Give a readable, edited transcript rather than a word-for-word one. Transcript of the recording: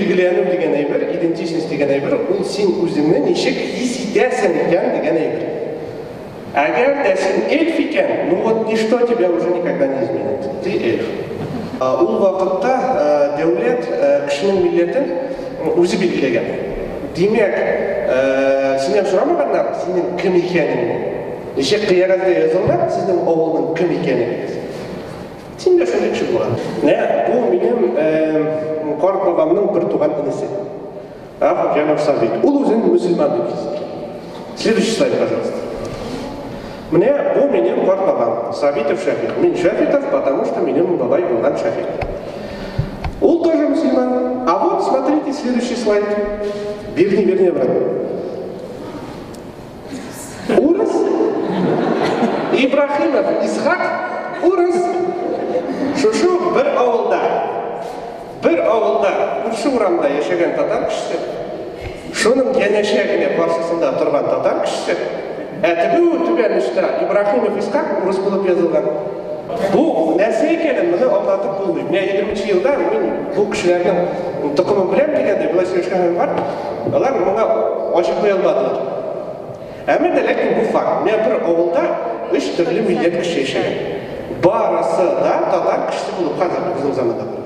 белгілену деген әйбір, идентичность деген әйбір, ол сен өзіңні нешік хис етесің екен деген әйбір. Әгер де сен эльф екен, ну вот ничто тебя уже никогда не изменит. Ты эльф. Ол вақытта дәулет кішінің миллетін өзі белгілеген. Демек, сенен сұрамағандар, сенің кім екенің. Неше қиягазда yazılмақ, сіздің ауылның кім екенің. Сенде шөлік шүл болады. Бұл менің қорық бабамның бір туған інісі. Жанар Сабит. Ол өзін мұсылман деп естіген. Следующий слайд, пожалуйста. Мне был меня қорық бабам, Сабитов Шафик. Мен Шафитов, потому что менің бабай болған Шафик. Он тоже мусульман. А вот смотрите следующий слайд. Верни, брат. Урыс. Ибрахимов Исхак. Урыс. Шушу бір ауылда, үш урамда ешеген татар кішісі. Шуның келешегіне қарсысында тұрған татар кішісі. Түбен ішті Ибрахимов Исхак урыс болып жазылған. Бұл нәрсе екенін мұны аңлатып болмайды. Мен 20-ші жылда бұл кішілердің тұқымын білем дегенде бұлай сөйлескенім бар. Олар мұңа ашып қоя алмадылар. Әмеді ләкін бұл факт. Мен бір ауылда 3 түрлі миллет кіші ешеген. Барысы да татар кішісі болып қазір біздің заманда бар.